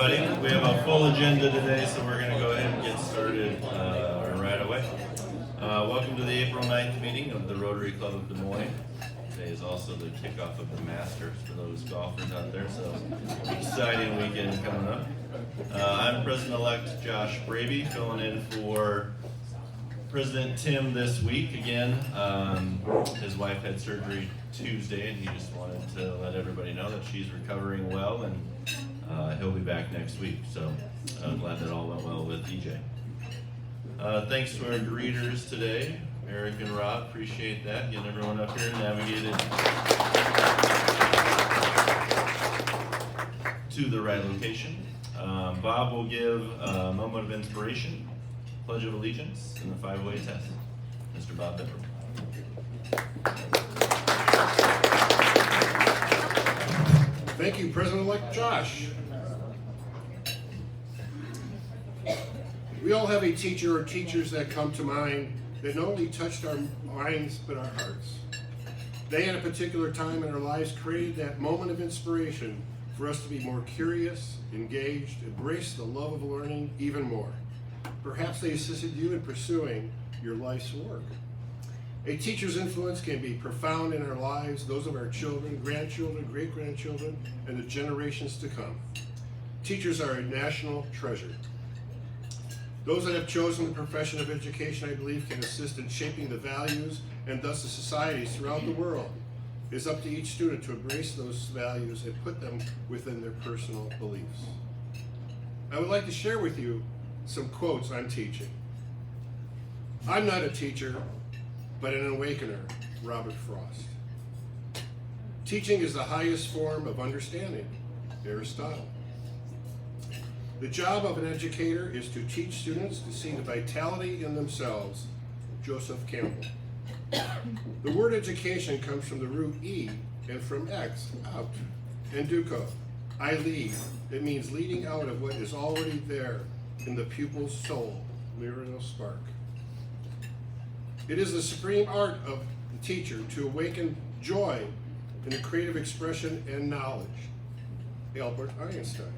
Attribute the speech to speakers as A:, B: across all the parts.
A: everybody. We have a full agenda today, so we're going to go ahead and get started right away. Welcome to the April 9th meeting of the Rotary Club of Des Moines. Today is also the kickoff of the Masters for those golfers out there, so exciting weekend coming up. I'm President-elect Josh Braby, filling in for President Tim this week again. His wife had surgery Tuesday, and he just wanted to let everybody know that she's recovering well, and he'll be back next week. So I'm glad that all went well with EJ. Thanks to our greeters today, Eric and Rob. Appreciate that, getting everyone up here navigated to the right location. Bob will give a moment of inspiration, Pledge of Allegiance, and the 5-way test. Mr. Bob Pepper.
B: Thank you, President-elect Josh. We all have a teacher or teachers that come to mind that not only touched our minds, but our hearts. They, at a particular time in our lives, created that moment of inspiration for us to be more curious, engaged, embrace the love of learning even more. Perhaps they assisted you in pursuing your life's work. A teacher's influence can be profound in our lives, those of our children, grandchildren, great-grandchildren, and the generations to come. Teachers are a national treasure. Those that have chosen the profession of education, I believe, can assist in shaping the values and thus the societies throughout the world. It is up to each student to embrace those values and put them within their personal beliefs. I would like to share with you some quotes on teaching. I'm not a teacher, but an awakener, Robert Frost. Teaching is the highest form of understanding, Aristotle. The job of an educator is to teach students to see the vitality in themselves, Joseph Campbell. The word education comes from the root E and from ex, out, and duco, I lead. It means leading out of what is already there in the pupil's soul, lyrical spark. It is the supreme art of the teacher to awaken joy in the creative expression and knowledge, Albert Einstein.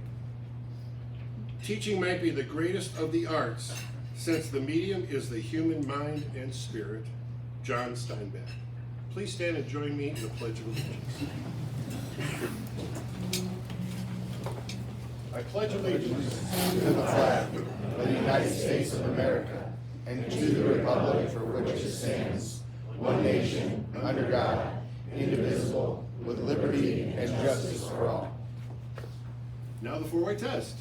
B: Teaching might be the greatest of the arts, since the medium is the human mind and spirit, John Steinbeck. Please stand and join me in the Pledge of Allegiance. I pledge allegiance
C: to the flag of the United States of America and to the republic for which it stands, one nation, under God, indivisible, with liberty and justice for all.
B: Now the 4-way test.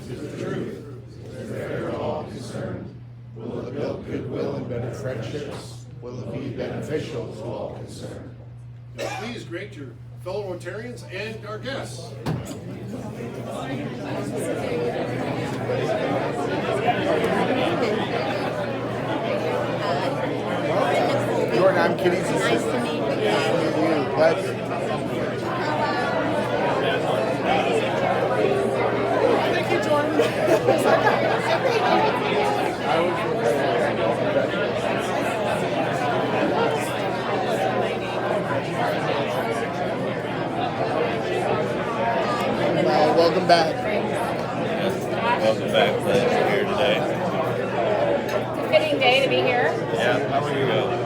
C: Is it true that fair to all concerned? Will it build goodwill and better friendships? Will it be beneficial to all concerned?
B: Now please greet your fellow Rotarians and our guests.
C: Jordan, I'm Kitty's assistant.
D: Nice to meet you.
C: Nice to meet you. Pleasure.
D: Thank you, Jordan.
C: Welcome back.
A: Welcome back. Glad you're here today.
D: It's a fitting day to be here.
A: Yeah, how are you going?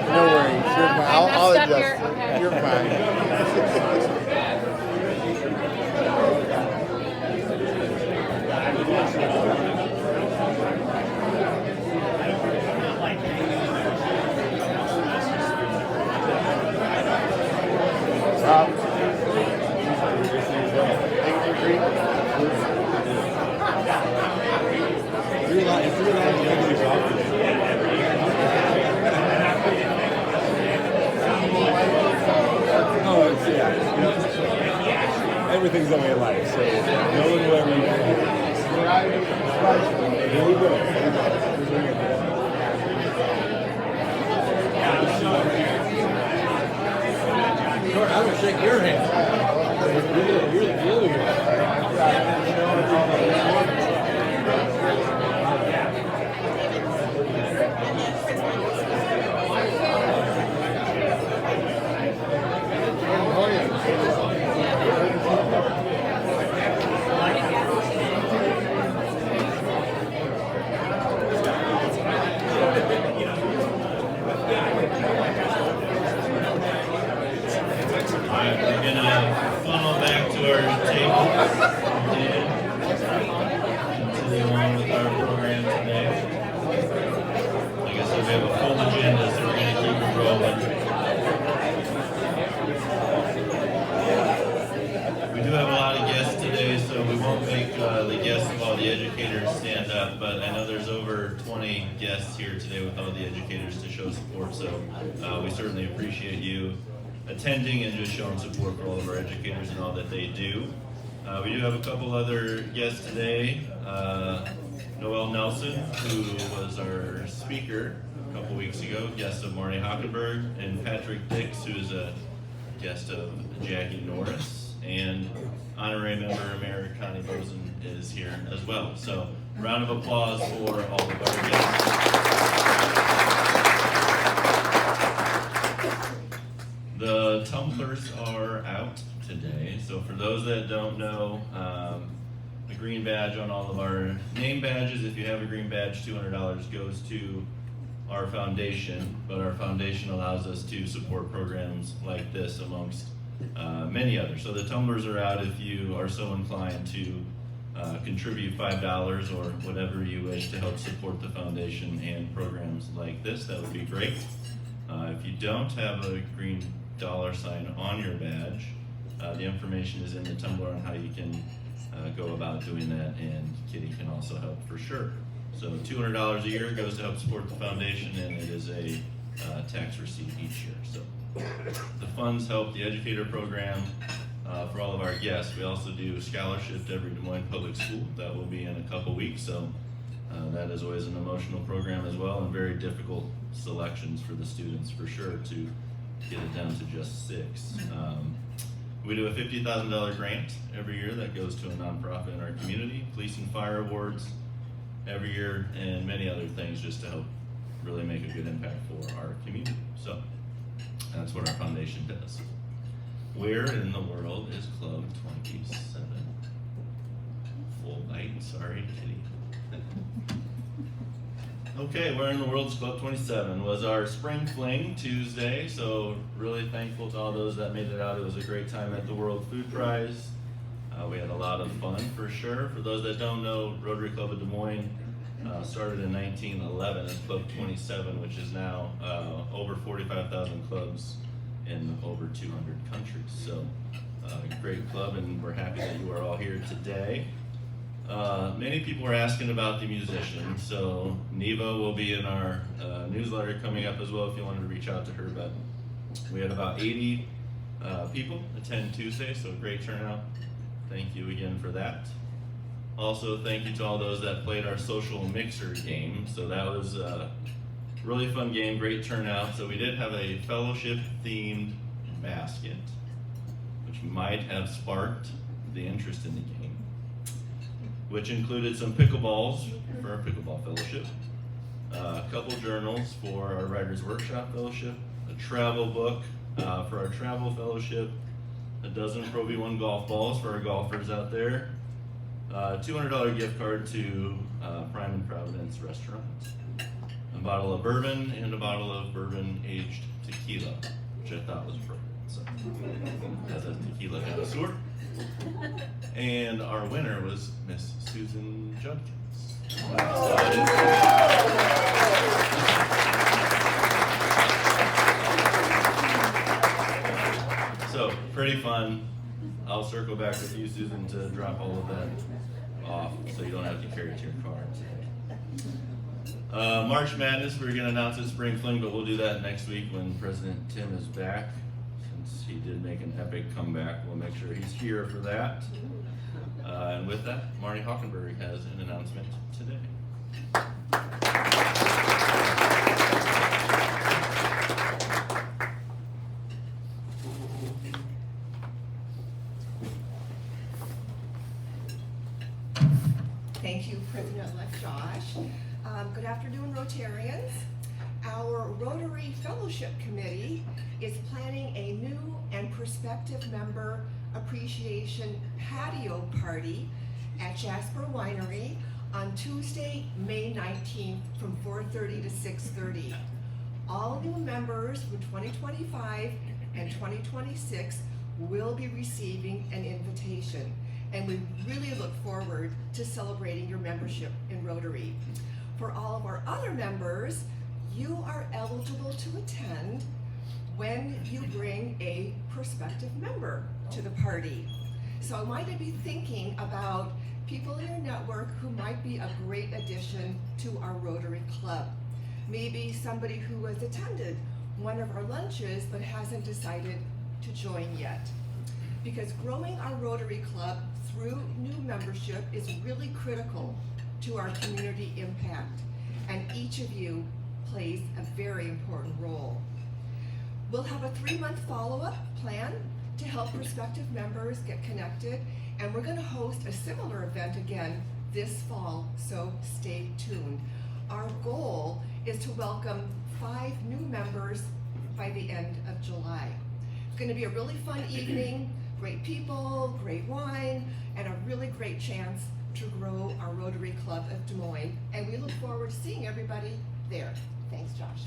C: No worries. You're fine. I'll
D: messed up
C: adjust.
D: here. Okay.
C: You're fine.
E: Everything's only in life, so no one will ever Here we go. I'm going to shake your hand. You're the glue here.
A: Continue on with our program today. Like I said, we have a full agenda, so we're going to keep it rolling. We do have a lot of guests today, so we won't make the guests of all the educators stand up, but I know there's over 20 guests here today with all the educators to show support, so we certainly appreciate you attending and just showing support for all of our educators and all that they do. We do have a couple other guests today. Noel Nelson, who was our speaker a couple weeks ago, guest of Marnie Hockenberg, and Patrick Dix, who is a guest of Jackie Norris, and honorary member Mayor Connie Bozen is here as well. So, round of applause for all of our guests. The tumblers are out today, so for those that don't know, the green badge on all of our name badges, if you have a green badge, $200 goes to our foundation, but our foundation allows us to support programs like this amongst many others. So the tumblers are out if you are so inclined to contribute $5 or whatever you wish to help support the foundation and programs like this. That would be great. If you don't have a green dollar sign on your badge, the information is in the tumbler on how you can go about doing that, and Kitty can also help for sure. So $200 a year goes to help support the foundation, and it is a tax receipt each year. So the funds help the educator program for all of our guests. We also do scholarship to every Des Moines public school. That will be in a couple weeks, so that is always an emotional program as well, and very difficult selections for the students for sure to get it down to just 6. We do a $50,000 grant every year that goes to a nonprofit in our community, police and fire awards every year, and many other things just to help really make a good impact for our community. So that's what our foundation does. Where in the world is Club 27? Full light, sorry, Kitty. Okay, where in the world is Club 27? Was our Spring Fling Tuesday, so really thankful to all those that made it out. It was a great time at the World Food Prize. We had a lot of fun for sure. For those that don't know, Rotary Club of Des Moines started in 1911 as Club 27, which is now over 45,000 clubs in over 200 countries. So great club, and we're happy that you are all here today. Many people were asking about the musicians, so Neva will be in our newsletter coming up as well if you wanted to reach out to her, but we had about 80 people attend Tuesday, so great turnout. Thank you again for that. Also, thank you to all those that played our social mixer game. So that was a really fun game, great turnout. So we did have a fellowship themed basket, which might have sparked the interest in the game, which included some pickleballs for our pickleball fellowship, a couple journals for our Writers Workshop fellowship, a travel book for our travel fellowship, a dozen Pro V1 golf balls for our golfers out there, $200 gift card to Prime and Providence Restaurant, a bottle of bourbon, and a bottle of bourbon aged tequila, which I thought was appropriate. So, as a tequila connoisseur. And our winner was Miss Susan Judkins. So, pretty fun. I'll circle back with you, Susan, to drop all of that off so you don't have to carry it to your car. March Madness, we're going to announce at Spring Fling, but we'll do that next week when President Tim is back. Since he did make an epic comeback, we'll make sure he's here for that. And with that, Marnie Hockenberg has an announcement today.
F: Thank you, President-elect Josh. Good afternoon, Rotarians. Our Rotary Fellowship Committee is planning a new and prospective member appreciation patio party at Jasper Winery on Tuesday, May 19th from 4:30 to 6:30. All new members for 2025 and 2026 will be receiving an invitation. and we really look forward to celebrating your membership in Rotary. For all of our other members, you are eligible to attend when you bring a prospective member to the party. So I want you to be thinking about people in your network who might be a great addition to our Rotary Club. Maybe somebody who has attended one of our lunches but hasn't decided to join yet. Because growing our Rotary Club through new membership is really critical to our community impact, and each of you plays a very important role. We'll have a 3-month follow-up plan to help prospective members get connected, and we're going to host a similar event again this fall, so stay tuned. Our goal is to welcome 5 new members by the end of July. It's going to be a really fun evening, great people, great wine, and a really great chance to grow our Rotary Club of Des Moines, and we look forward to seeing everybody there. Thanks, Josh.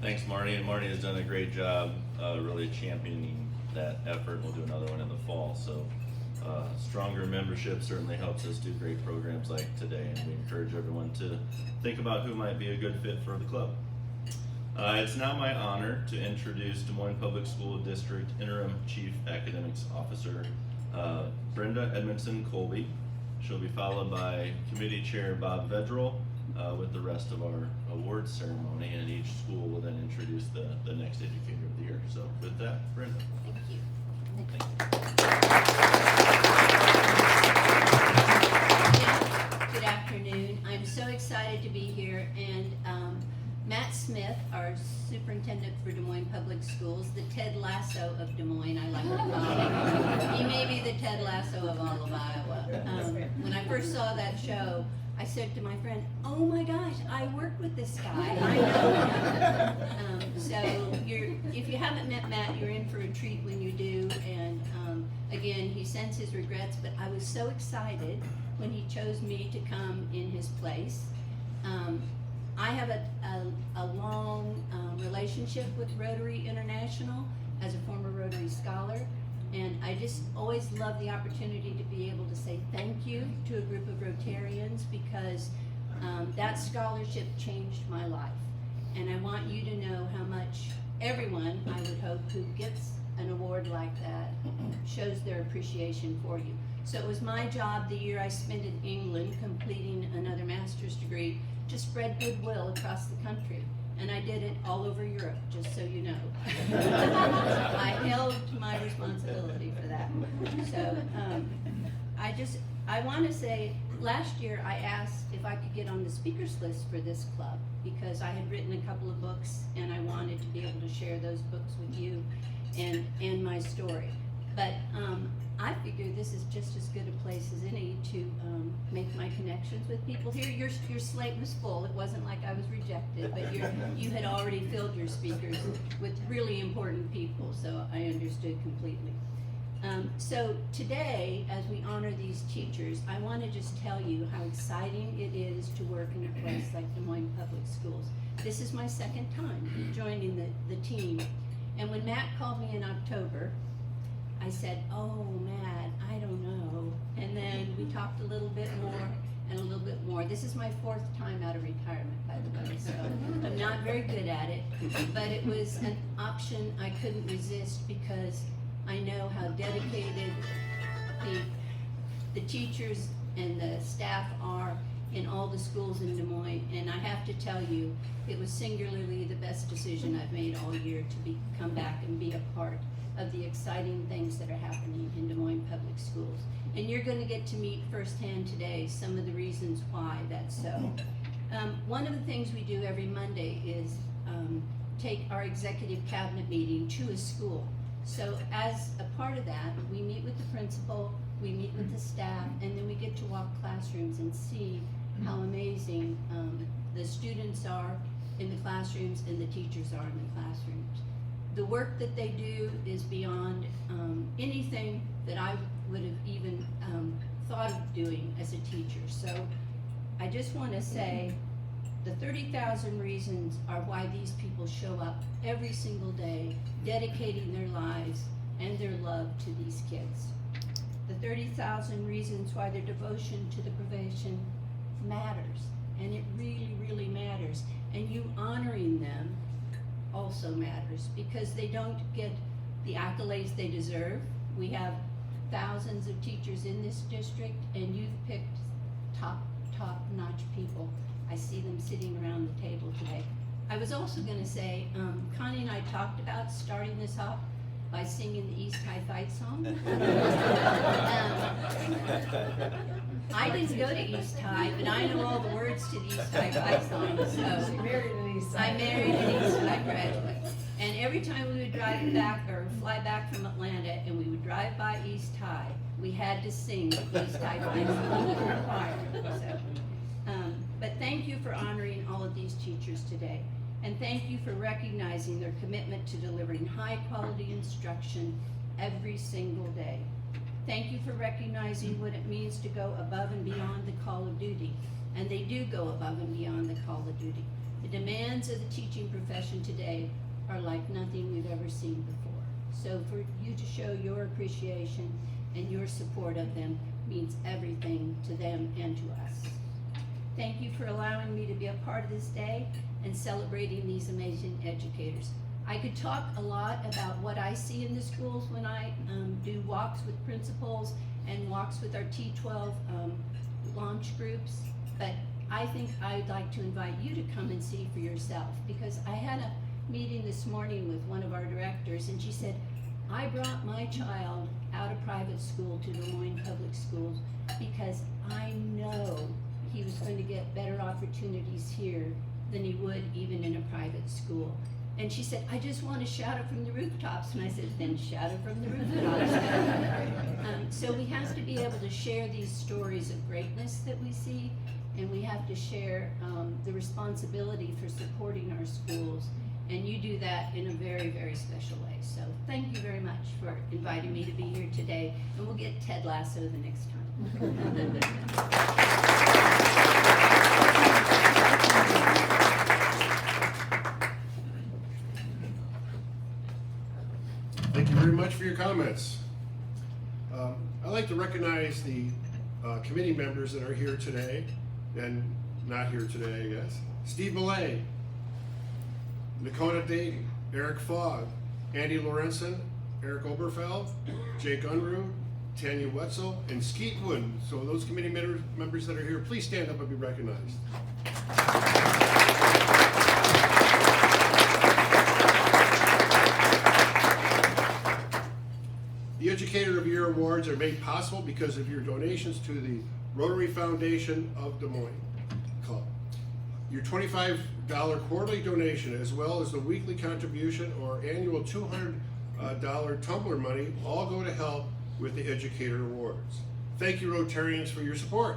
A: Thanks, Marty, and Marty has done a great job really championing that effort. We'll do another one in the fall, so stronger membership certainly helps us do great programs like today, and we encourage everyone to think about who might be a good fit for the club. It's now my honor to introduce Des Moines Public School District Interim Chief Academics Officer, Brenda Edmondson Colby. She'll be followed by Committee Chair Bob Vedrell with the rest of our awards ceremony, and each school will then introduce the next educator of the year. So with that, Brenda.
G: Thank you. Good afternoon. I'm so excited to be here, and Matt Smith, our superintendent for Des Moines Public Schools, the Ted Lasso of Des Moines, I like to call him. He may be the Ted Lasso of all of Iowa. When I first saw that show, I said to my friend, "Oh my gosh, I worked with this guy. I know him." So if you haven't met Matt, you're in for a treat when you do. And again, he sends his regrets, but I was so excited when he chose me to come in his place. I have a long relationship with Rotary International as a former Rotary Scholar, and I just always love the opportunity to be able to say thank you to a group of Rotarians, because that scholarship changed my life. And I want you to know how much everyone, I would hope, who gets an award like that shows their appreciation for you. So it was my job the year I spent in England completing another master's degree to spread goodwill across the country. And I did it all over Europe, just so you know. I held my responsibility for that. So I want to say, last year I asked if I could get on the speakers list for this club, because I had written a couple of books and I wanted to be able to share those books with you and my story. But I figure this is just as good a place as any to make my connections with people here. Your slate was full. It wasn't like I was rejected, but you had already filled your speakers with really important people, so I understood completely. So today, as we honor these teachers, I want to just tell you how exciting it is to work in a place like Des Moines Public Schools. This is my second time joining the team, and when Matt called me in October, I said, "Oh, Matt, I don't know." And then we talked a little bit more and a little bit more. This is my 4th time out of retirement, by the way, so I'm not very good at it. But it was an option I couldn't resist, because I know how dedicated the teachers and the staff are in all the schools in Des Moines. And I have to tell you, it was singularly the best decision I've made all year to come back and be a part of the exciting things that are happening in Des Moines Public Schools. And you're going to get to meet firsthand today some of the reasons why that's so. One of the things we do every Monday is take our executive cabinet meeting to a school. So as a part of that, we meet with the principal, we meet with the staff, and then we get to walk classrooms and see how amazing the students are in the classrooms and the teachers are in the classrooms. The work that they do is beyond anything that I would have even thought of doing as a teacher. So I just want to say The 30,000 reasons are why these people show up every single day, dedicating their lives and their love to these kids. The 30,000 reasons why their devotion to the profession matters, and it really, really matters. And you honoring them also matters, because they don't get the accolades they deserve. We have thousands of teachers in this district, and you've picked top-notch people. I see them sitting around the table today. I was also going to say, Connie and I talked about starting this off by singing the East High Fight song. I didn't go to East High, but I know all the words to the East High Fight song. So
D: She married an East
G: I married an East High graduate. And every time we would drive back or fly back from Atlanta and we would drive by East High, we had to sing the East High Fight song with the choir. So, but thank you for honoring all of these teachers today. And thank you for recognizing their commitment to delivering high quality instruction every single day. Thank you for recognizing what it means to go above and beyond the call of duty. And they do go above and beyond the call of duty. The demands of the teaching profession today are like nothing we've ever seen before. So for you to show your appreciation and your support of them means everything to them and to us. Thank you for allowing me to be a part of this day and celebrating these amazing educators. I could talk a lot about what I see in the schools when I do walks with principals and walks with our T12 launch groups, but I think I'd like to invite you to come and see for yourself, because I had a meeting this morning with one of our directors, and she said, I brought my child out of private school to Des Moines Public Schools because I know he was going to get better opportunities here than he would even in a private school. And she said, I just want to shout it from the rooftops. And I said, then shout it from the rooftops. So we have to be able to share these stories of greatness that we see, and we have to share the responsibility for supporting our schools. And you do that in a very, very special way. So thank you very much for inviting me to be here today. And we'll get Ted Lasso the next time.
B: Thank you very much for your comments. I'd like to recognize the committee members that are here today, and not here today, I guess. Steve Millay, Nakona Dady, Eric Fogg, Andy Lorenzen, Eric Oberfeld, Jake Unruh, Tanya Wetzel, and Skeet Wood. So those committee members that are here, please stand up and be recognized. The Educator of the Year Awards are made possible because of your donations to the Rotary Foundation of Des Moines Club. Your $25 quarterly donation, as well as the weekly contribution or annual $200 tumbler money, all go to help with the Educator Awards. Thank you, Rotarians, for your support.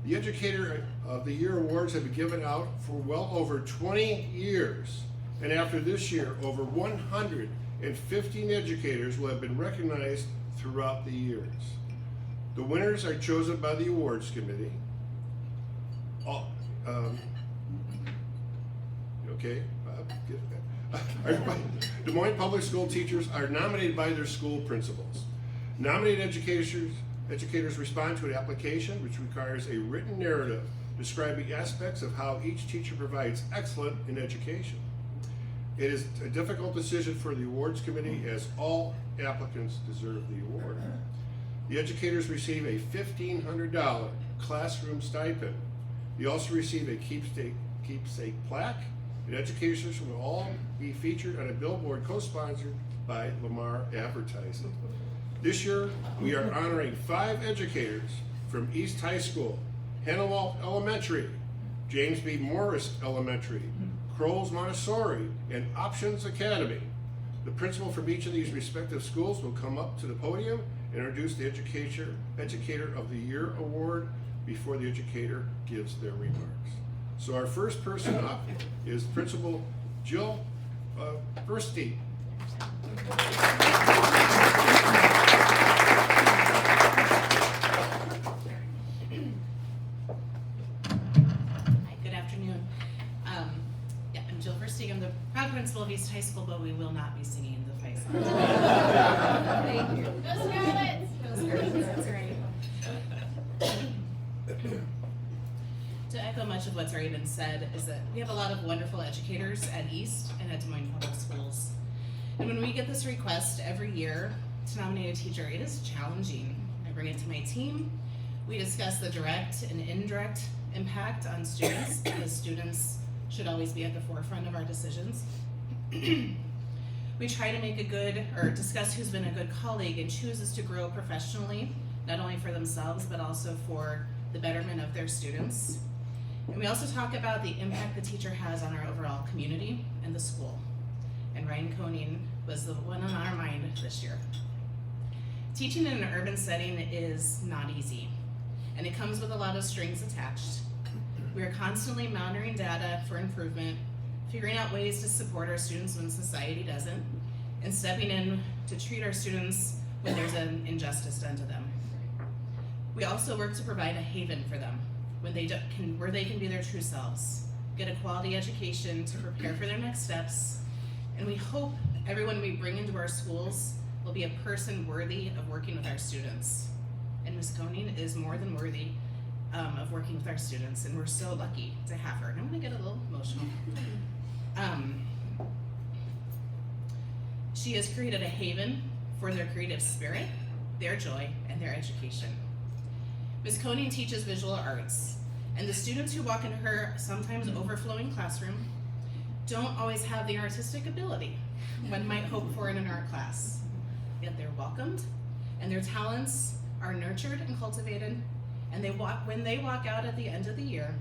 B: The Educator of the Year Awards have been given out for well over 20 years. And after this year, over 115 educators will have been recognized throughout the years. The winners are chosen by the awards committee. Okay, Des Moines Public School teachers are nominated by their school principals. Nominated educators respond to an application which requires a written narrative describing aspects of how each teacher provides excellent in education. It is a difficult decision for the awards committee, as all applicants deserve the award. The educators receive a $1,500 classroom stipend. They also receive a keepsake plaque, and educators will all be featured on a billboard co-sponsored by Lamar Advertising. This year, we are honoring 5 educators from East High School, Hennewalt Elementary, James B. Morris Elementary, Crowell's Montessori, and Options Academy. The principal from each of these respective schools will come up to the podium and introduce the Educator of the Year Award before the educator gives their remarks. So our first person up is Principal Jill Burstein.
H: Good afternoon. am the proud principal of East High School, but we will not be singing the fight song.
D: Thank you. Go Scarlets! Go Scarlets, that's right.
H: To echo much of what's already been said is that we have a lot of wonderful educators at East and at Des Moines Public Schools. And when we get this request every year to nominate a teacher, it is challenging. I bring it to my team. We discuss the direct and indirect impact on students, because students should always be at the forefront of our decisions. We try to make discuss who's been a good colleague and chooses to grow professionally, not only for themselves, but also for the betterment of their students. And we also talk about the impact the teacher has on our overall community and the school. And Ryan Koning was the one on our mind this year. Teaching in an urban setting is not easy, and it comes with a lot of strings attached. We are constantly monitoring data for improvement, figuring out ways to support our students when society doesn't, and stepping in to treat our students when there's an injustice done to them. We also work to provide a haven for them where they can be their true selves, get a quality education to prepare for their next steps, and we hope everyone we bring into our schools will be a person worthy of working with our students. And Ms. Koning is more than worthy of working with our students, and we're so lucky to have her. And I'm gonna get a little emotional. She has created a haven for their creative spirit, their joy, and their education. Ms. Koning teaches visual arts, and the students who walk into her sometimes overflowing classroom don't always have the artistic ability one might hope for in an art class. Yet they're welcomed, and their talents are nurtured and cultivated, and when they walk out at the end of the year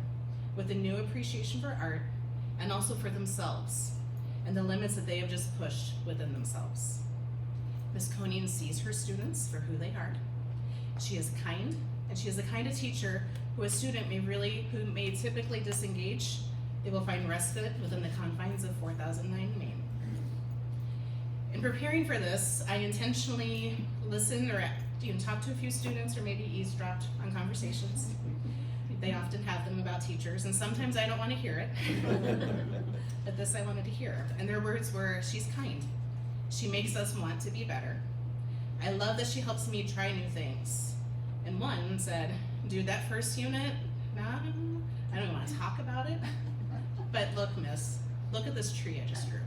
H: with a new appreciation for art and also for themselves and the limits that they have just pushed within themselves. Ms. Koning sees her students for who they are. She is kind, and she is the kind of teacher who a student may typically disengage, they will find respite within the confines of 4009 Main. In preparing for this, I intentionally listened or talked to a few students or maybe eavesdropped on conversations. They often have them about teachers, and sometimes I don't want to hear it, but this I wanted to hear. And their words were, she's kind. She makes us want to be better. I love that she helps me try new things. And one said, dude, that first unit, I don't even want to talk about it, but look, miss, look at this tree I just grew.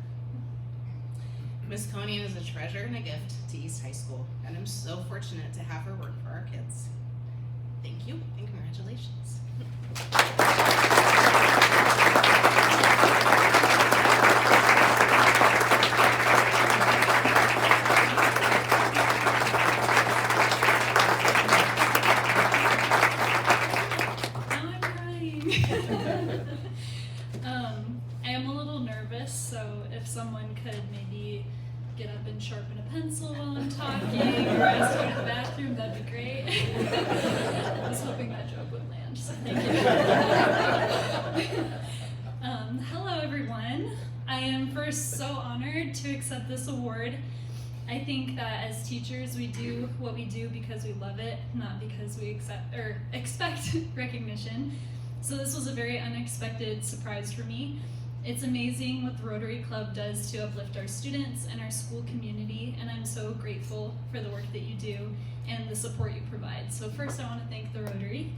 H: Ms. Koning is a treasure and a gift to East High School, and I'm so fortunate to have her work for our kids. Thank you, and congratulations.
I: I am a little nervous, so if someone could maybe get up and sharpen a pencil while I'm talking, or ask to go to the bathroom, that'd be great. I was hoping that joke would land, so thank you. Hello everyone. I am first so honored to accept this award. I think that as teachers, we do what we do because we love it, not because we expect recognition. So this was a very unexpected surprise for me. It's amazing what the Rotary Club does to uplift our students and our school community, and I'm so grateful for the work that you do and the support you provide. So first I want to thank the Rotary.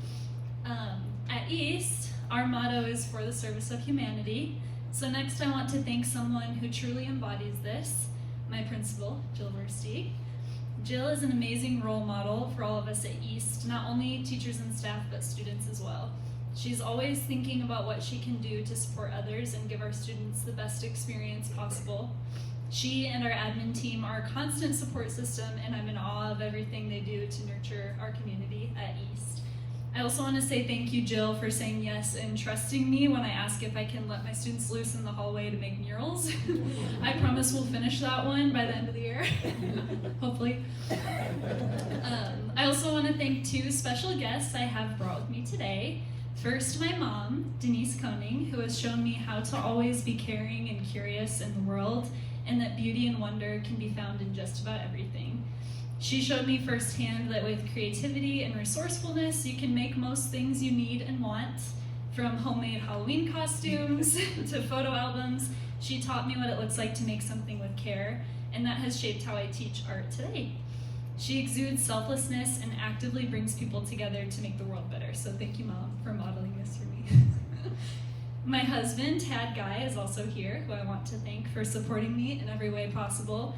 I: At East, our motto is for the service of humanity. So next I want to thank someone who truly embodies this, my principal, Jill Versteeg. Jill is an amazing role model for all of us at East, not only teachers and staff, but students as well. She's always thinking about what she can do to support others and give our students the best experience possible. She and our admin team are a constant support system, and I'm in awe of everything they do to nurture our community at East. I also want to say thank you, Jill, for saying yes and trusting me when I ask if I can let my students loose in the hallway to make murals. I promise we'll finish that one by the end of the year, hopefully. I also want to thank two special guests I have brought with me today. First, my mom, Denise Koning, who has shown me how to always be caring and curious in the world, and that beauty and wonder can be found in just about everything. She showed me firsthand that with creativity and resourcefulness, you can make most things you need and want, From homemade Halloween costumes to photo albums, she taught me what it looks like to make something with care, and that has shaped how I teach art today. She exudes selflessness and actively brings people together to make the world better. So thank you, Mom, for modeling this for me. My husband, Tad Guy, is also here, who I want to thank for supporting me in every way possible.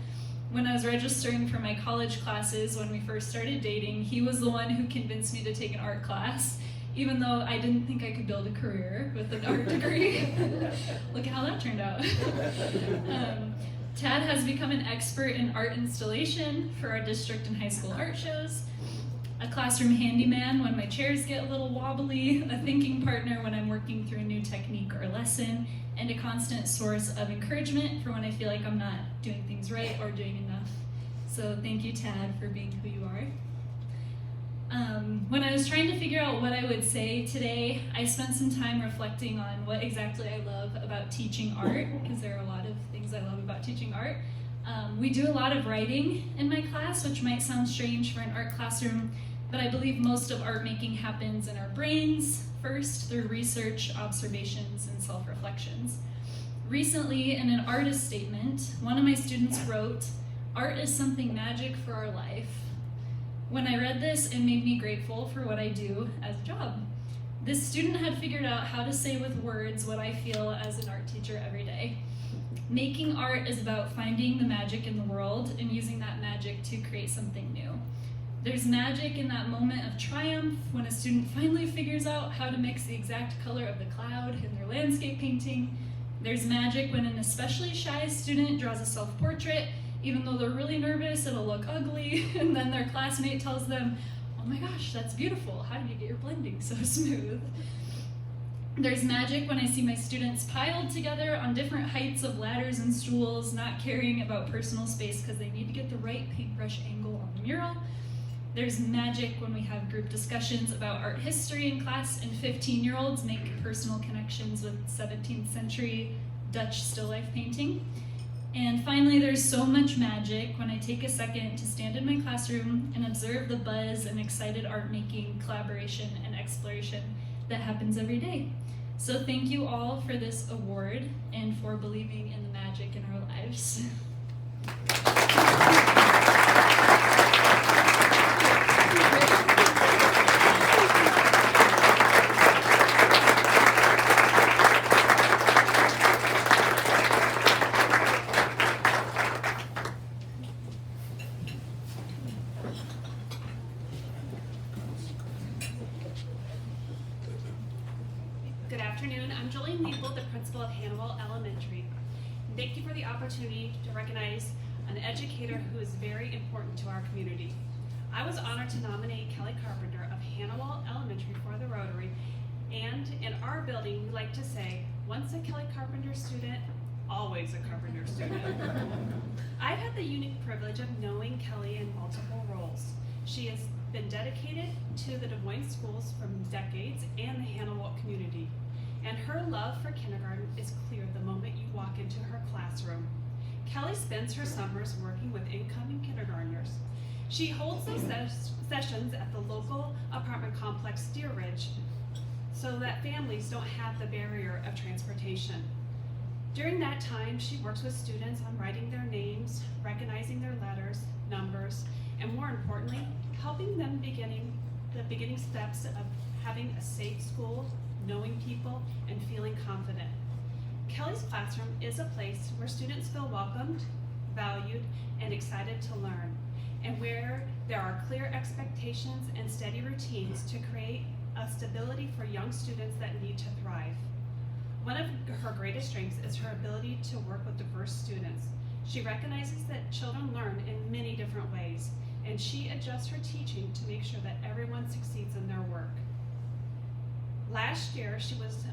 I: When I was registering for my college classes when we first started dating, he was the one who convinced me to take an art class, even though I didn't think I could build a career with an art degree. Look at how that turned out. Tad has become an expert in art installation for our district and high school art shows, a classroom handyman when my chairs get a little wobbly, a thinking partner when I'm working through a new technique or lesson, and a constant source of encouragement for when I feel like I'm not doing things right or doing enough. So thank you, Tad, for being who you are. When I was trying to figure out what I would say today, I spent some time reflecting on what exactly I love about teaching art, because there are a lot of things I love about teaching art. We do a lot of writing in my class, which might sound strange for an art classroom, but I believe most of art making happens in our brains first through research, observations, and self-reflections. Recently, in an artist statement, one of my students wrote, "Art is something magic for our life." When I read this, it made me grateful for what I do as a job. This student had figured out how to say with words what I feel as an art teacher every day. Making art is about finding the magic in the world and using that magic to create something new. There's magic in that moment of triumph when a student finally figures out how to mix the exact color of the cloud in their landscape painting. There's magic when an especially shy student draws a self-portrait. Even though they're really nervous, it'll look ugly, and then their classmate tells them, "Oh my gosh, that's beautiful. How did you get your blending so smooth?" There's magic when I see my students piled together on different heights of ladders and stools, not caring about personal space because they need to get the right paintbrush angle on the mural. There's magic when we have group discussions about art history in class and 15-year-olds make personal connections with 17th century Dutch still life painting. And finally, there's so much magic when I take a second to stand in my classroom and observe the buzz and excited art making, collaboration, and exploration that happens every day. So thank you all for this award and for believing in the magic in our lives.
J: Good afternoon. I'm Jolene Maple, the principal of Hannibal Elementary. Thank you for the opportunity to recognize an educator who is very important to our community. I was honored to nominate Kelly Carpenter of Hannibal Elementary for the Rotary, and in our building we like to say, once a Kelly Carpenter student, always a Carpenter student. I've had the unique privilege of knowing Kelly in multiple roles. She has been dedicated to the Des Moines schools for decades and the Hannibal community. And her love for kindergarten is clear the moment you walk into her classroom. Kelly spends her summers working with incoming kindergartners. She holds those sessions at the local apartment complex Deer Ridge so that families don't have the barrier of transportation. During that time, she works with students on writing their names, recognizing their letters, numbers, and more importantly, helping them the beginning steps of having a safe school, knowing people, and feeling confident. Kelly's classroom is a place where students feel welcomed, valued, and excited to learn, and where there are clear expectations and steady routines to create a stability for young students that need to thrive. One of her greatest strengths is her ability to work with diverse students. She recognizes that children learn in many different ways, and she adjusts her teaching to make sure that everyone succeeds in their work. Last year, she was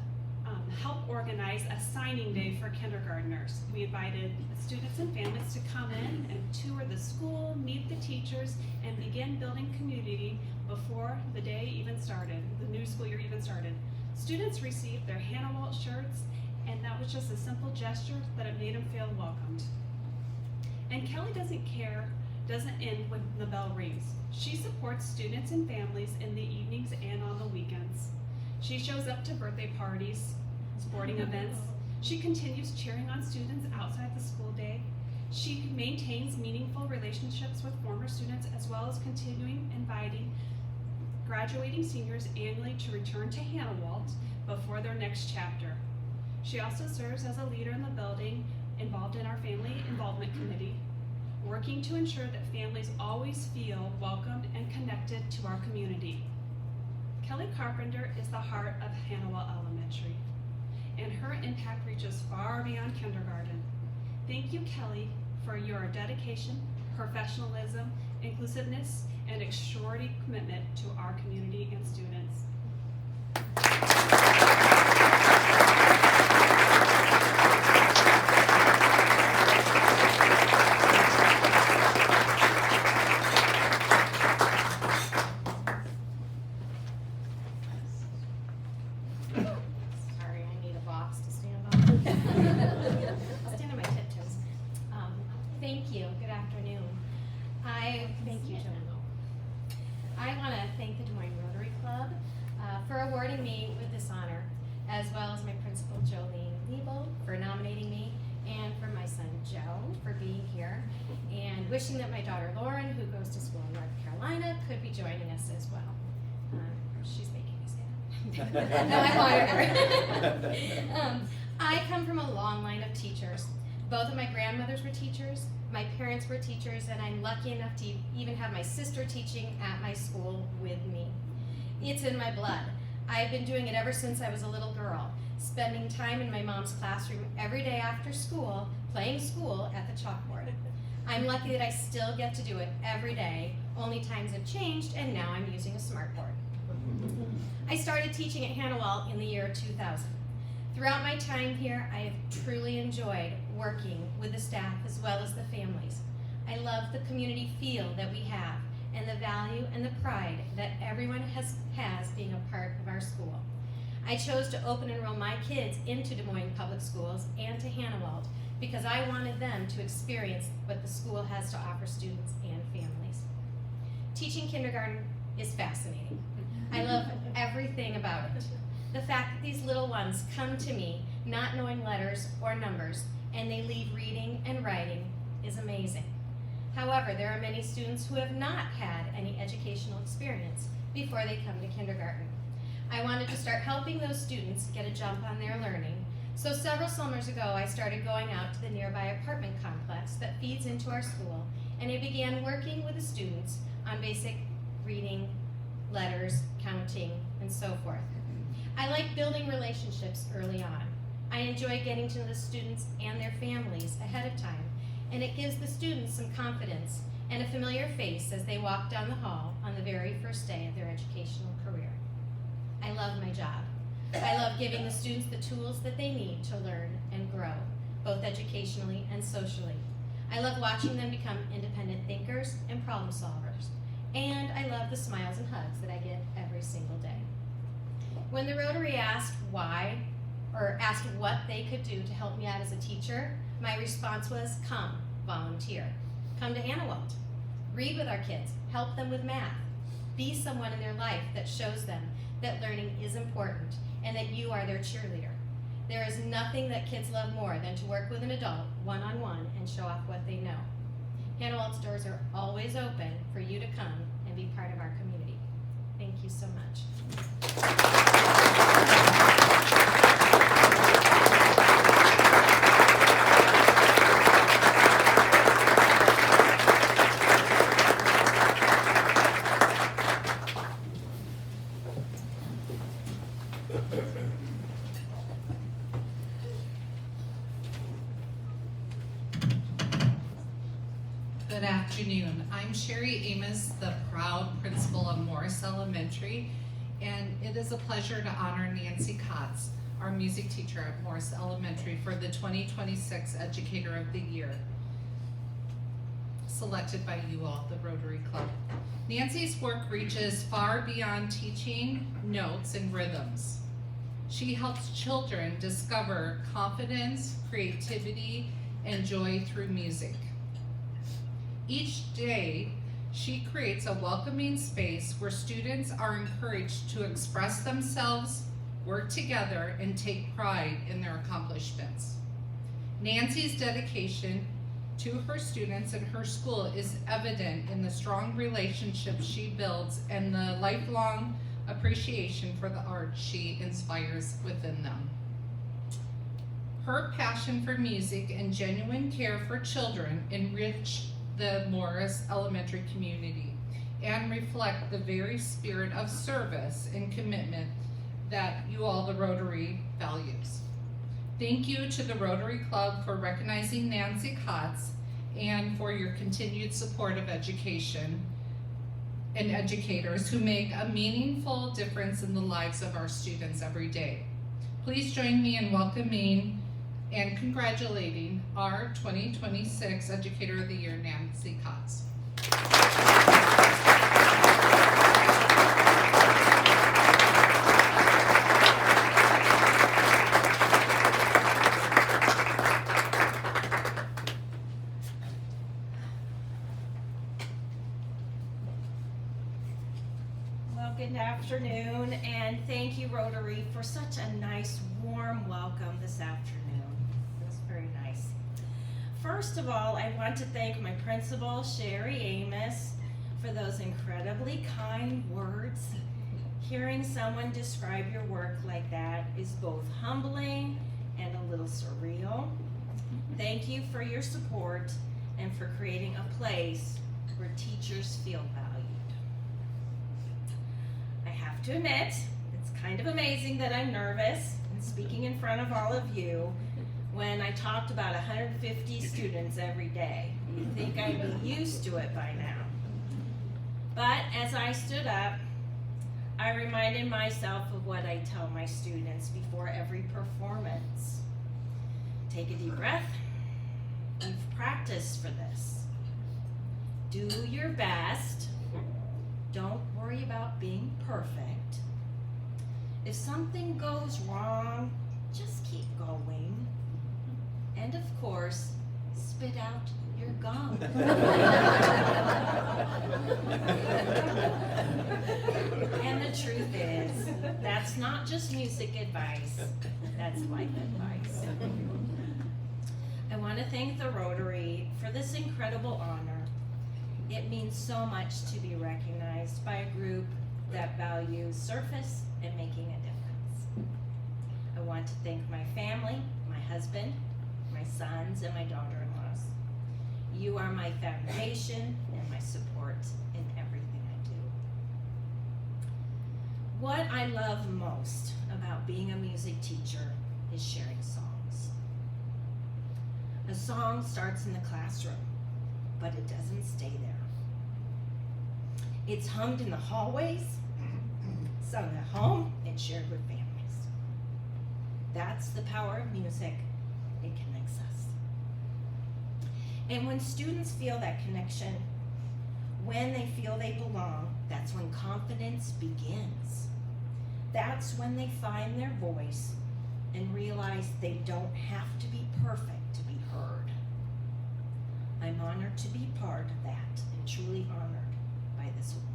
J: helped organize a signing day for kindergartners. We invited students and families to come in and tour the school, meet the teachers, and begin building community before the day even started, the new school year even started. Students received their Hannibal shirts, and that was just a simple gesture, but it made them feel welcomed. And Kelly doesn't end when the bell rings. She supports students and families in the evenings and on the weekends. She shows up to birthday parties, sporting events. She continues cheering on students outside the school day. She maintains meaningful relationships with former students, as well as continuing inviting graduating seniors annually to return to Hannawalt before their next chapter. She also serves as a leader in the building, involved in our Family Involvement Committee, working to ensure that families always feel welcomed and connected to our community. Kelly Carpenter is the heart of Hannawalt Elementary, and her impact reaches far beyond kindergarten. Thank you, Kelly, for your dedication, professionalism, inclusiveness, and extraordinary commitment to our community and students.
D: Sorry, I need a box to stand on. I'll stand on my tiptoes. Thank you. Good afternoon. Thank you, Joan. I want to thank the Des Moines Rotary Club for awarding me with this honor, as well as my principal, Jolene Liebel, for nominating me, and for my son, Joe, for being here, and wishing that my daughter, Lauren, who goes to school in North Carolina, could be joining us as well. She's making me say that. No, I want her. I come from a long line of teachers. Both of my grandmothers were teachers, my parents were teachers, and I'm lucky enough to even have my sister teaching at my school with me. It's in my blood. I've been doing it ever since I was a little girl, spending time in my mom's classroom every day after school, playing school at the chalkboard. I'm lucky that I still get to do it every day, only times have changed, and now I'm using a smartboard. I started teaching at Hannawalt in the year 2000. Throughout my time here, I have truly enjoyed working with the staff as well as the families. I love the community feel that we have and the value and the pride that everyone has being a part of our school. I chose to open enroll my kids into Des Moines Public Schools and to Hannawalt because I wanted them to experience what the school has to offer students and families. Teaching kindergarten is fascinating. I love everything about it. The fact that these little ones come to me not knowing letters or numbers and they leave reading and writing is amazing. However, there are many students who have not had any educational experience before they come to kindergarten. I wanted to start helping those students get a jump on their learning, so several summers ago I started going out to the nearby apartment complex that feeds into our school, and I began working with the students on basic reading, letters, counting, and so forth. I like building relationships early on. I enjoy getting to know the students and their families ahead of time, and it gives the students some confidence and a familiar face as they walk down the hall on the very first day of their educational career. I love my job. I love giving the students the tools that they need to learn and grow, both educationally and socially. I love watching them become independent thinkers and problem solvers, and I love the smiles and hugs that I get every single day. When the Rotary asked why, or asked what they could do to help me out as a teacher, my response was, come, volunteer. Come to Hannawalt. Read with our kids, help them with math. Be someone in their life that shows them that learning is important and that you are their cheerleader. There is nothing that kids love more than to work with an adult one-on-one and show off what they know. Hannawalt's doors are always open for you to come and be part of our community. Thank you so much.
K: Good afternoon. I'm Sherry Amos, the proud principal of Morris Elementary, and it is a pleasure to honor Nancy Kotz, our music teacher at Morris Elementary, for the 2026 Educator of the Year, selected by you all, the Rotary Club. Nancy's work reaches far beyond teaching notes and rhythms. She helps children discover confidence, creativity, and joy through music. Each day, she creates a welcoming space where students are encouraged to express themselves, work together, and take pride in their accomplishments. Nancy's dedication to her students and her school is evident in the strong relationships she builds and the lifelong appreciation for the arts she inspires within them. Her passion for music and genuine care for children enrich the Morris Elementary community and reflect the very spirit of service and commitment that you all, the Rotary, values. Thank you to the Rotary Club for recognizing Nancy Kotz and for your continued support of education and educators who make a meaningful difference in the lives of our students every day. Please join me in welcoming and congratulating our 2026 Educator of the Year, Nancy Kotz.
L: Good afternoon, and thank you, Rotary, for such a nice, warm welcome this afternoon. It was very nice. First of all, I want to thank my principal, Sherry Amos, for those incredibly kind words. Hearing someone describe your work like that is both humbling and a little surreal. Thank you for your support and for creating a place where teachers feel valued. To admit, it's kind of amazing that I'm nervous and speaking in front of all of you when I talked about 150 students every day. You'd think I'd be used to it by now. But as I stood up, I reminded myself of what I tell my students before every performance. Take a deep breath. You've practiced for this. Do your best. Don't worry about being perfect. If something goes wrong, just keep going. And of course, spit out your gum. And the truth is, that's not just music advice, that's life advice. I want to thank the Rotary for this incredible honor. It means so much to be recognized by a group that values service and making a difference. I want to thank my family, my husband, my sons, and my daughter-in-laws. You are my foundation and my support in everything I do. What I love most about being a music teacher is sharing songs. A song starts in the classroom, but it doesn't stay there. It's hummed in the hallways, sung at home, and shared with families. That's the power of music. It connects us. And when students feel that connection, when they feel they belong, that's when confidence begins. That's when they find their voice and realize they don't have to be perfect to be heard. I'm honored to be part of that and truly honored by this award.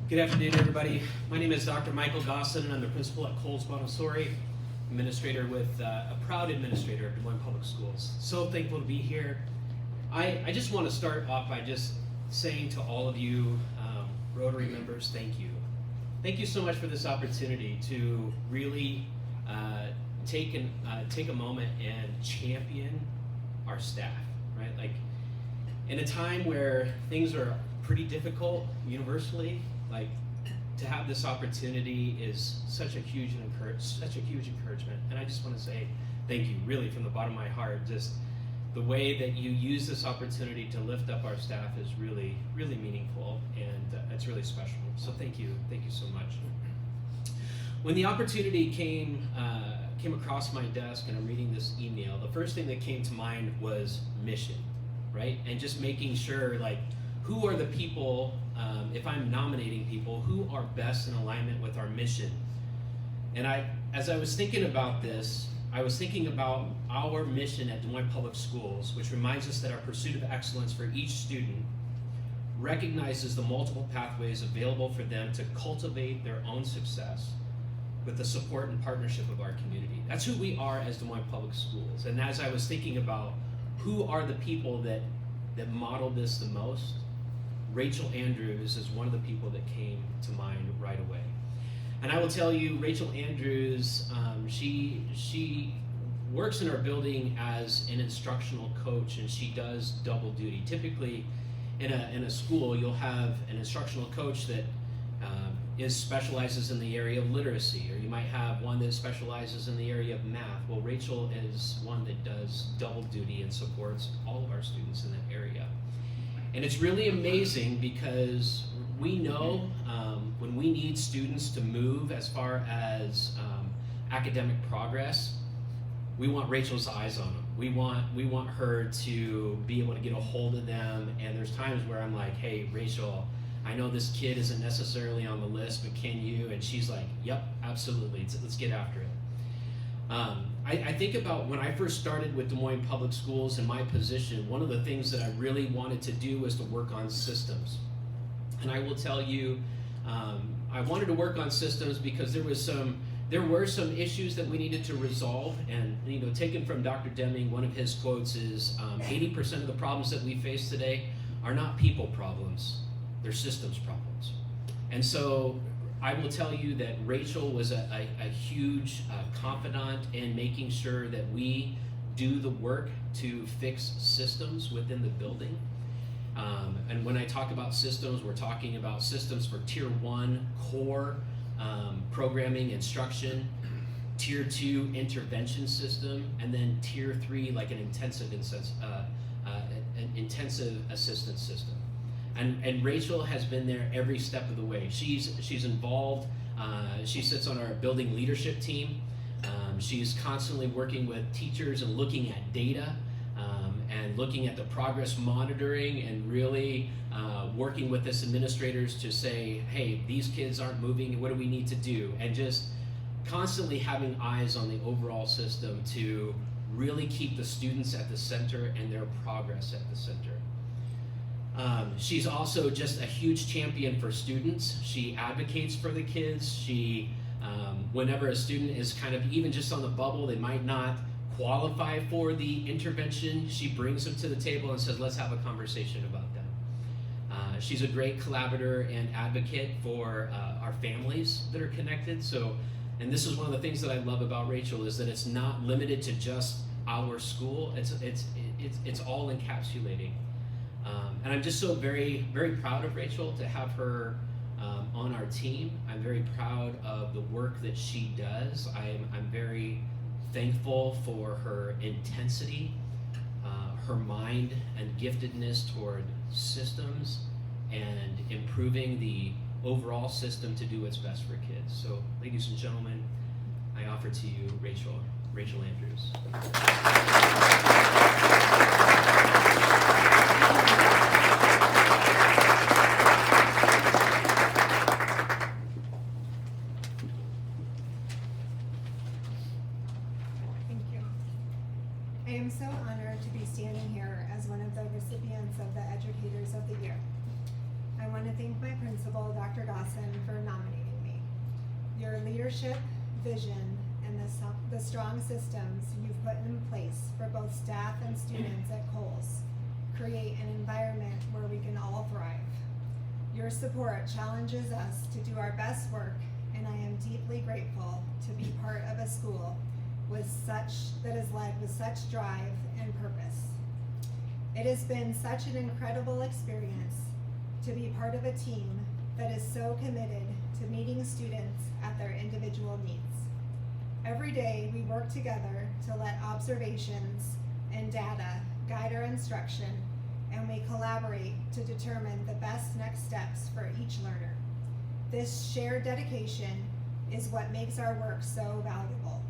M: Good afternoon, everybody. My name is Dr. Michael Gosson, and I'm the principal at Coles Montessori, administrator with a proud administrator of Des Moines Public Schools. So thankful to be here. I just want to start off by just saying to all of you Rotary members, thank you. Thank you so much for this opportunity to really take a moment and champion our staff, right? Like in a time where things are pretty difficult universally, like to have this opportunity is such a huge encouragement. And I just want to say thank you, really, from the bottom of my heart. Just the way that you use this opportunity to lift up our staff is really, really meaningful, and it's really special. So thank you so much. When the opportunity came came across my desk and I'm reading this email, the first thing that came to mind was mission, right? And just making sure, like, who are the people, if I'm nominating people, who are best in alignment with our mission? And as I was thinking about this, I was thinking about our mission at Des Moines Public Schools, which reminds us that our pursuit of excellence for each student recognizes the multiple pathways available for them to cultivate their own success with the support and partnership of our community. That's who we are as Des Moines Public Schools. And as I was thinking about who are the people that model this the most, Rachel Andrews is one of the people that came to mind right away. And I will tell you, Rachel Andrews, she works in our building as an instructional coach, and she does double duty. Typically, in a school, you'll have an instructional coach that specializes in the area of literacy, or you might have one that specializes in the area of math. Well, Rachel is one that does double duty and supports all of our students in that area. And it's really amazing because we know when we need students to move as far as academic progress, we want Rachel's eyes on them. We want her to be able to get a hold of them. And there's times where I'm like, hey, Rachel, I know this kid isn't necessarily on the list, but can you? And she's like, yep, absolutely. Let's get after it. I think about when I first started with Des Moines Public Schools in my position, one of the things that I really wanted to do was to work on systems. And I will tell you, I wanted to work on systems because there were some issues that we needed to resolve. And taken from Dr. Deming, one of his quotes is, 80% of the problems that we face today are not people problems, they're systems problems. And so I will tell you that Rachel was a huge confidant in making sure that we do the work to fix systems within the building. And when I talk about systems, we're talking about systems for Tier 1 core programming instruction, Tier 2 intervention system, and then Tier 3 like an intensive assistance system. And Rachel has been there every step of the way. She's involved. She sits on our building leadership team. She's constantly working with teachers and looking at data and looking at the progress monitoring and really working with us administrators to say, hey, these kids aren't moving. What do we need to do? And just constantly having eyes on the overall system to really keep the students at the center and their progress at the center. She's also just a huge champion for students. She advocates for the kids. She, whenever a student is kind of even just on the bubble, they might not qualify for the intervention, she brings them to the table and says, let's have a conversation about them. She's a great collaborator and advocate for our families that are connected. So, and this is one of the things that I love about Rachel is that it's not limited to just our school. It's all encapsulating. And I'm just so very, very proud of Rachel to have her on our team. I'm very proud of the work that she does. I'm very thankful for her intensity, her mind and giftedness toward systems and improving the overall system to do what's best for kids. So, ladies and gentlemen, I offer to you Rachel Andrews.
N: I am so honored to be standing here as one of the recipients of the Educators of the Year. I want to thank my principal, Dr. Dawson, for nominating me. Your leadership, vision, and the strong systems you've put in place for both staff and students at Coles create an environment where we can all thrive. Your support challenges us to do our best work, and I am deeply grateful to be part of a school that is led with such drive and purpose. It has been such an incredible experience to be part of a team that is so committed to meeting students at their individual needs. Every day we work together to let observations and data guide our instruction, and we collaborate to determine the best next steps for each learner. This shared dedication is what makes our work so valuable.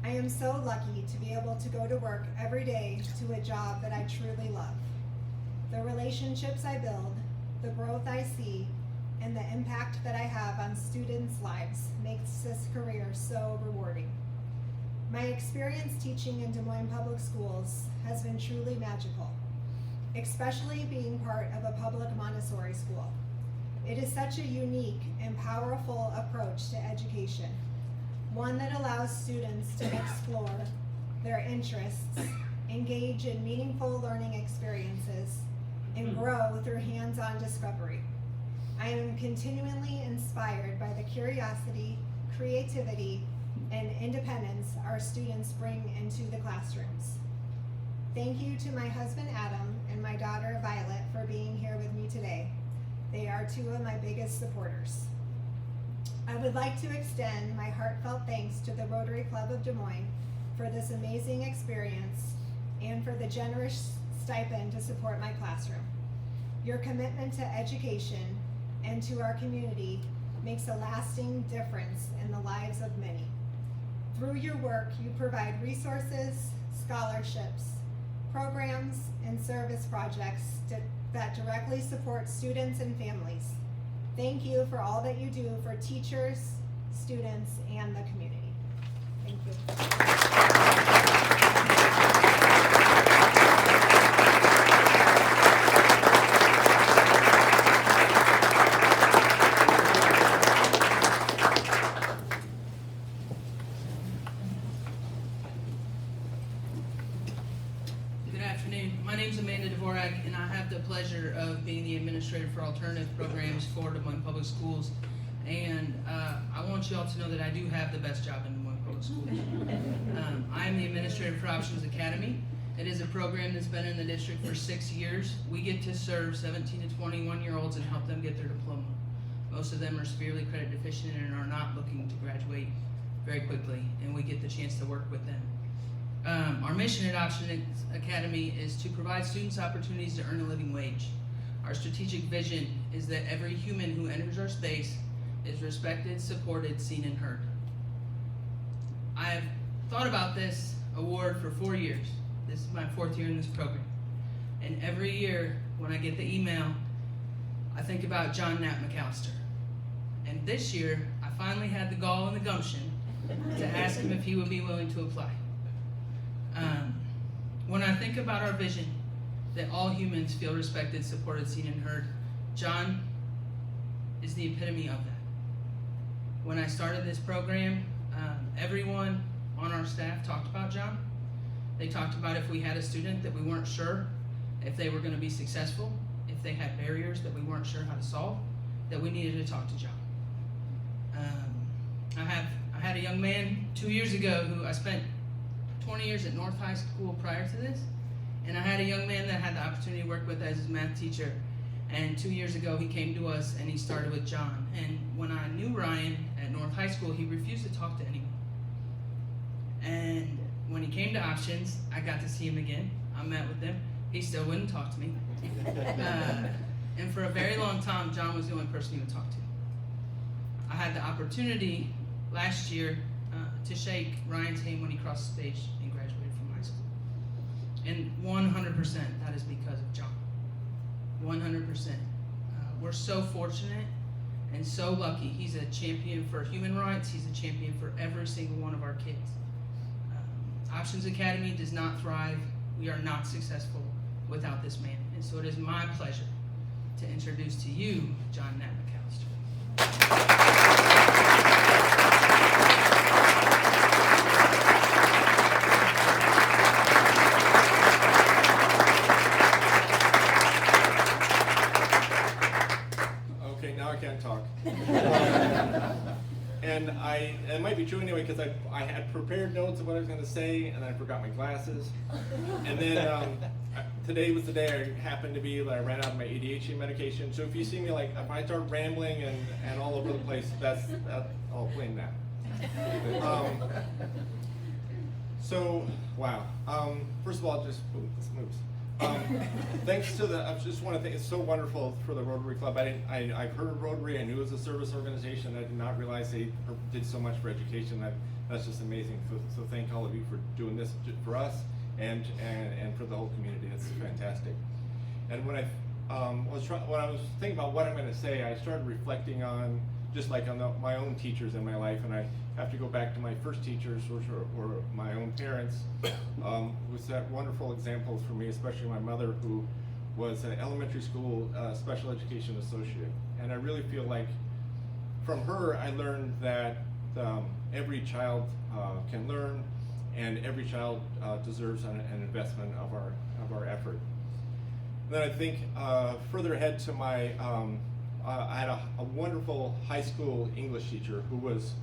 N: I am so lucky to be able to go to work every day to a job that I truly love. The relationships I build, the growth I see, and the impact that I have on students' lives makes this career so rewarding. My experience teaching in Des Moines Public Schools has been truly magical, especially being part of a public Montessori school. It is such a unique and powerful approach to education, one that allows students to explore their interests, engage in meaningful learning experiences, and grow through hands-on discovery. I am continually inspired by the curiosity, creativity, and independence our students bring into the classrooms. Thank you to my husband Adam and my daughter Violet for being here with me today. They are two of my biggest supporters. I would like to extend my heartfelt thanks to the Rotary Club of Des Moines for this amazing experience and for the generous stipend to support my classroom. Your commitment to education and to our community makes a lasting difference in the lives of many. Through your work, you provide resources, scholarships, programs, and service projects that directly support students and families. Thank you for all that you do for teachers, students, and the community. Thank you.
O: And I have the pleasure of being the administrator for alternative programs for Des Moines Public Schools. And I want you all to know that I do have the best job in Des Moines Public Schools. I am the administrator for Options Academy. It is a program that's been in the district for 6 years. We get to serve 17 to 21-year-olds and help them get their diploma. Most of them are severely credit deficient and are not looking to graduate very quickly, and we get the chance to work with them. Our mission at Options Academy is to provide students opportunities to earn a living wage. Our strategic vision is that every human who enters our space is respected, supported, seen, and heard. I have thought about this award for 4 years. This is my 4th year in this program. And every year when I get the email, I think about John Knapp McAllister. And this year, I finally had the gall and the gumption to ask him if he would be willing to apply. When I think about our vision, that all humans feel respected, supported, seen, and heard, John is the epitome of that. When I started this program, everyone on our staff talked about John. They talked about if we had a student that we weren't sure if they were going to be successful, if they had barriers that we weren't sure how to solve, that we needed to talk to John. I had a young man 2 years ago who I spent 20 years at North High School prior to this, and I had a young man that I had the opportunity to work with as his math teacher, and 2 years ago he came to us and he started with John. And when I knew Ryan at North High School, he refused to talk to anyone. And when he came to Options, I got to see him again. I met with him. He still wouldn't talk to me. And for a very long time, John was the only person he would talk to. I had the opportunity last year to shake Ryan's hand when he crossed the stage and graduated from high school. And 100% that is because of John. 100%. We're so fortunate and so lucky. He's a champion for human rights. He's a champion for every single one of our kids. Options Academy does not thrive. We are not successful without this man. And so it is my pleasure to introduce to you John Knapp McAllister.
E: Talk. And it might be true anyway because I had prepared notes of what I was going to say and then I forgot my glasses. And then today was the day I happened to be, I ran out of my ADHD medication. So if you see me if I start rambling and all over the place, I'll blame that. So, wow. First of all, just, this moves. Thanks to I just want to think, it's so wonderful for the Rotary Club. I've heard of Rotary, I knew it was a service organization. I did not realize they did so much for education. That's just amazing. So thank all of you for doing this for us and for the whole community. It's fantastic. And when I was thinking about what I'm going to say, I started reflecting just like on my own teachers in my life, and I have to go back to my first teachers, which were my own parents, was that wonderful examples for me, especially my mother, who was an elementary school special education associate. And I really feel like from her I learned that every child can learn, and every child deserves an investment of our effort. And then I think further ahead to my I had a wonderful high school English teacher who was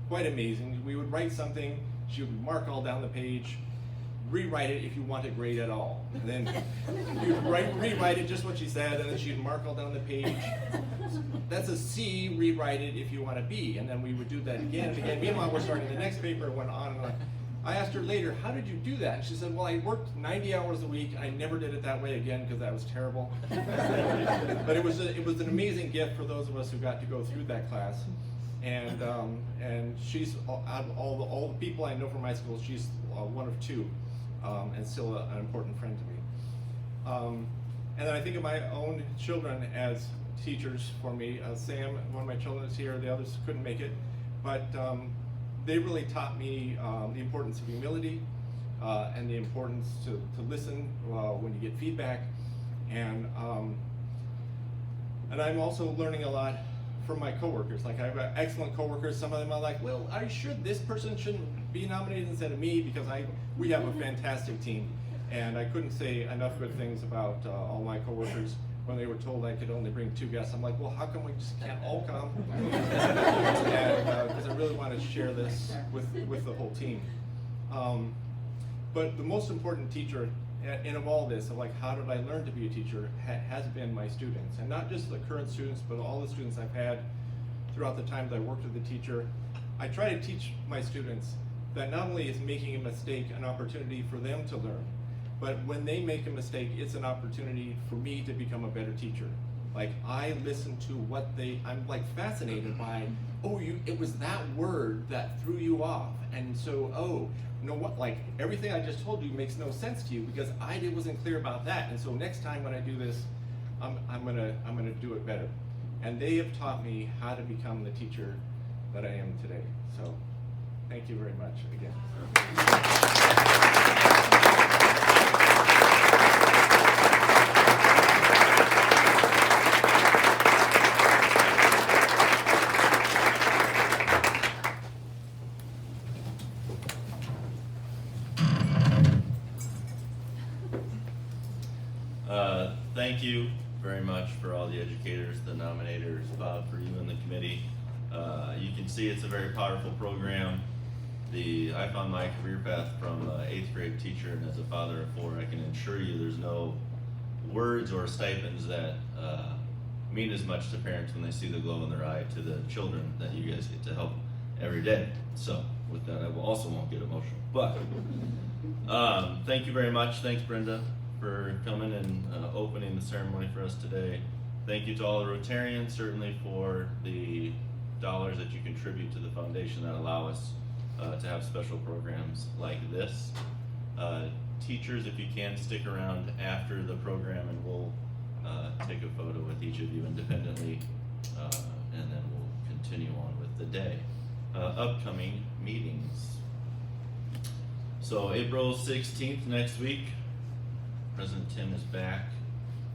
E: quite amazing. We would write something, she would mark all down the page, rewrite it if you want a grade at all. And then you'd rewrite it just what she said, and then she'd mark all down the page. That's a C, rewrite it if you want a B. And then we would do that again and again. Meanwhile, we're starting the next paper, and went on and on. I asked her later, how did you do that? And she said, well, I worked 90 hours a week. I never did it that way again because that was terrible. But it was an amazing gift for those of us who got to go through that class. And she's, out of all the people I know from my school, she's one of two, and still an important friend to me. And then I think of my own children as teachers for me. Sam, one of my children is here, the others couldn't make it, but they really taught me the importance of humility and the importance to listen when you get feedback. And I'm also learning a lot from my coworkers. Like, I have excellent coworkers. Some of them are like, well, are you sure this person shouldn't be nominated instead of me? Because we have a fantastic team. And I couldn't say enough good things about all my coworkers. When they were told I could only bring 2 guests, I'm like, well, how come we just can't all come? Because I really want to share this with the whole team. But the most important teacher in of all this, of like, how did I learn to be a teacher, has been my students. And not just the current students, but all the students I've had throughout the time that I worked with a teacher. I try to teach my students that not only is making a mistake an opportunity for them to learn, but when they make a mistake, it's an opportunity for me to become a better teacher. Like, I listen to I'm like fascinated by, it was that word that threw you off. And so, you know what, like, everything I just told you makes no sense to you because I wasn't clear about that. And so next time when I do this, I'm gonna do it better. And they have taught me how to become the teacher that I am today. So thank you very much again.
A: Thank you very much for all the educators, the nominators, Bob, for you and the committee. You can see it's a very powerful program. I found my career path from an 8th grade teacher, and as a father of 4, I can assure you there's no words or stipends that mean as much to parents when they see the glow in their eye to the children that you guys get to help every day. So with that, I won't get emotional. But thank you very much. Thanks, Brenda, for coming and opening the ceremony for us today. Thank you to all the Rotarians, certainly for the dollars that you contribute to the foundation that allow us to have special programs like this. Teachers, if you can, stick around after the program and we'll take a photo with each of you independently, and then we'll continue on with the day. Upcoming meetings. So April 16th, next week, President Tim is back.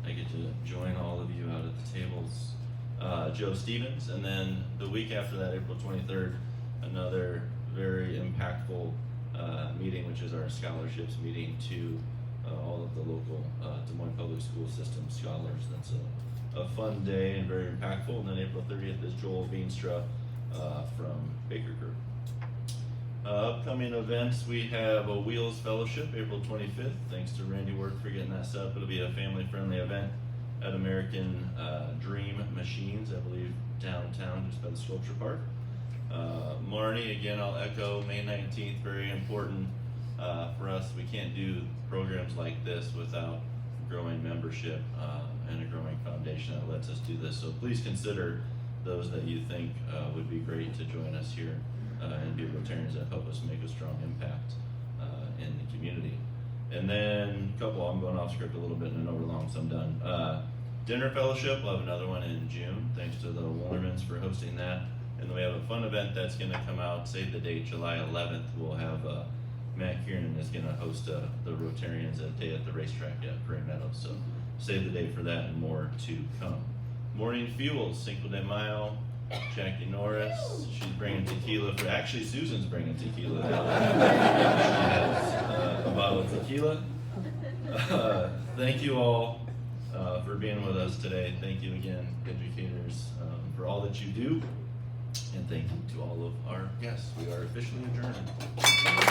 A: I get to join all of you out at the tables. Joe Stevens, and then the week after that, April 23rd, another very impactful meeting, which is our scholarships meeting to all of the local Des Moines Public School System scholars. That's a fun day and very impactful. And then April 30th is Joel Veenstra from Baker Group. Upcoming events, we have a Wheels Fellowship, April 25th. Thanks to Randy Work for getting that set up. It'll be a family-friendly event at American Dream Machines, I believe, downtown, just by the sculpture park. Marnie, again, I'll echo, May 19th, very important for us. We can't do programs like this without growing membership and a growing foundation that lets us do this. So please consider those that you think would be great to join us here and be Rotarians that help us make a strong impact in the community. And then I'm going off script a little bit, and I know we're long, so I'm done. Dinner fellowship, we'll have another one in June. Thanks to the Wollermans for hosting that. And then we have a fun event that's going to come out, save the date, July 11th. We'll have Matt Kieran is going to host the Rotarians a day at the racetrack at Prairie Meadows. So save the date for that and more to come. Morning Fuels, Cinco de Mayo, Jackie Norris. She's bringing tequila actually Susan's bringing tequila. She has a bottle of tequila. Thank you all for being with us today. Thank you again, educators, for all that you do. And thank you to all of our guests. We are officially adjourned.